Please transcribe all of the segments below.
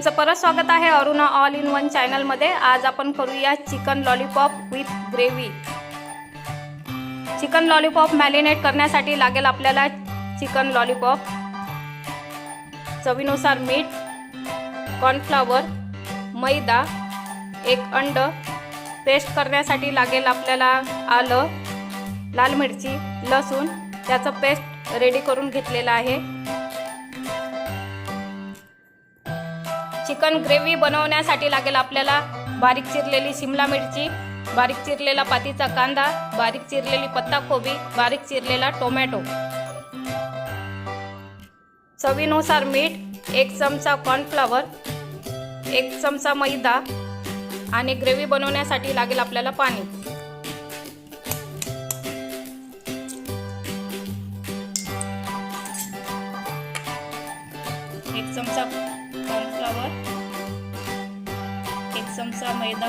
तुमचं परत स्वागत आहे Aruna all in one channel मध्ये। आज आपण करूया chicken lollipop with gravy. Chicken lollipop marinate करण्यासाठी लागेल आपल्याला चिकन लॉलीपॉप, चवीनुसार मीठ, कॉर्नफ्लॉवर, मैदा, एक अंड। पेस्ट करण्यासाठी लागेल आपल्याला आलं, लाल मिरची, लसूण, त्याचं पेस्ट रेडी करून घेतलेलं आहे। चिकन ग्रेव्ही बनवण्यासाठी लागेल आपल्याला बारीक चिरलेली शिमला मिरची, बारीक चिरलेला पातीचा कांदा, बारीक चिरलेली पत्ताकोबी, बारीक चिरलेला टोमॅटो, चवीनुसार मीठ, एक चमचा कॉर्नफ्लॉवर, एक चमचा मैदा आणि ग्रेव्ही बनवण्यासाठी लागेल आपल्याला पाणी। एक चमचा कॉर्नफ्लॉवर, एक चमचा मैदा,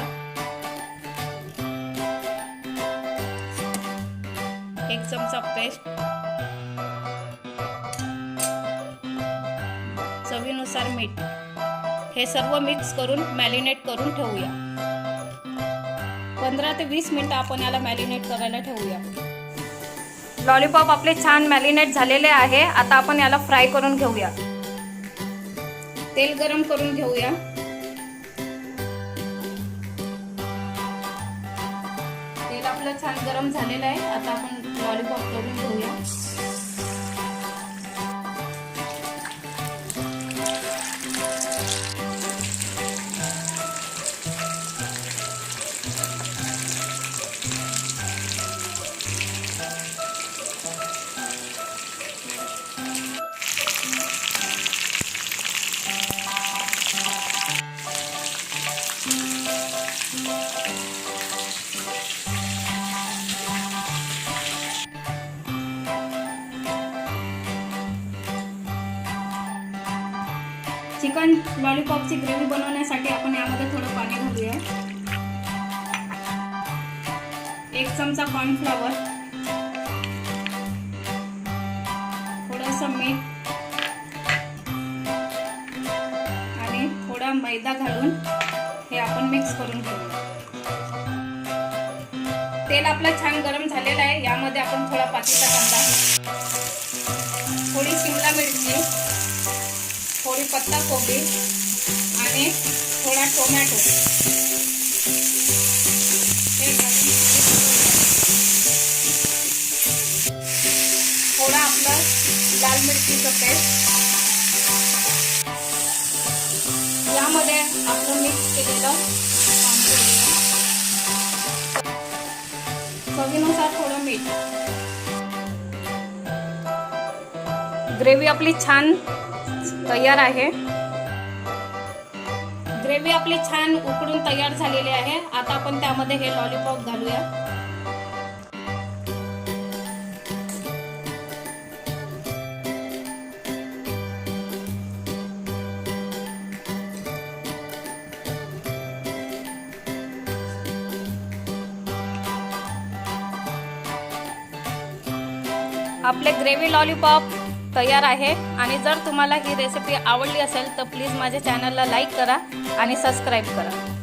एक चमचा पेस्ट, चवीनुसार मीठ। हे सर्व मिक्स करून मॅरिनेट करून ठेवूया। 15 ते 20 मिनिटं आपण याला मॅरिनेट करायला ठेवूया। लॉलीपॉप आपले छान मॅरिनेट झालेले आहे। आता आपण याला फ्राय करून घेऊया। तेल गरम करून घेऊया। तेल आपलं छान गरम झालेलं आहे। आता आपण लॉलीपॉप तळून घेऊया। चिकन लॉलीपॉपची ग्रेव्ही बनवण्यासाठी आपण यामध्ये थोडं पाणी घालूया। एक चमचा कॉर्नफ्लॉवर, थोडंसं मीठ आणि थोडा मैदा घालून हे आपण मिक्स करून घेऊया। तेल आपलं छान गरम झालेलं आहे। यामध्ये आपण थोडा पातीचा कांदा, थोडी शिमला मिरची, थोडी पत्ताकोबी आणि थोडा टोमॅटो थोडा आपला लाल मिरचीचं पेस्ट यामध्ये आपलं मिक्स केलेलं चवीनुसार थोडं मीठ। ग्रेव्ही आपली छान तयार आहे। ग्रेव्ही आपली छान उकडून तयार झालेली आहे। आता आपण त्यामध्ये हे लॉलीपॉप घालूया। आपले ग्रेव्ही लॉलीपॉप तयार आहे। आणि जर तुम्हाला ही रेसिपी आवडली असेल तर प्लीज माझ्या चॅनलला लाईक करा आणि सबस्क्राईब करा।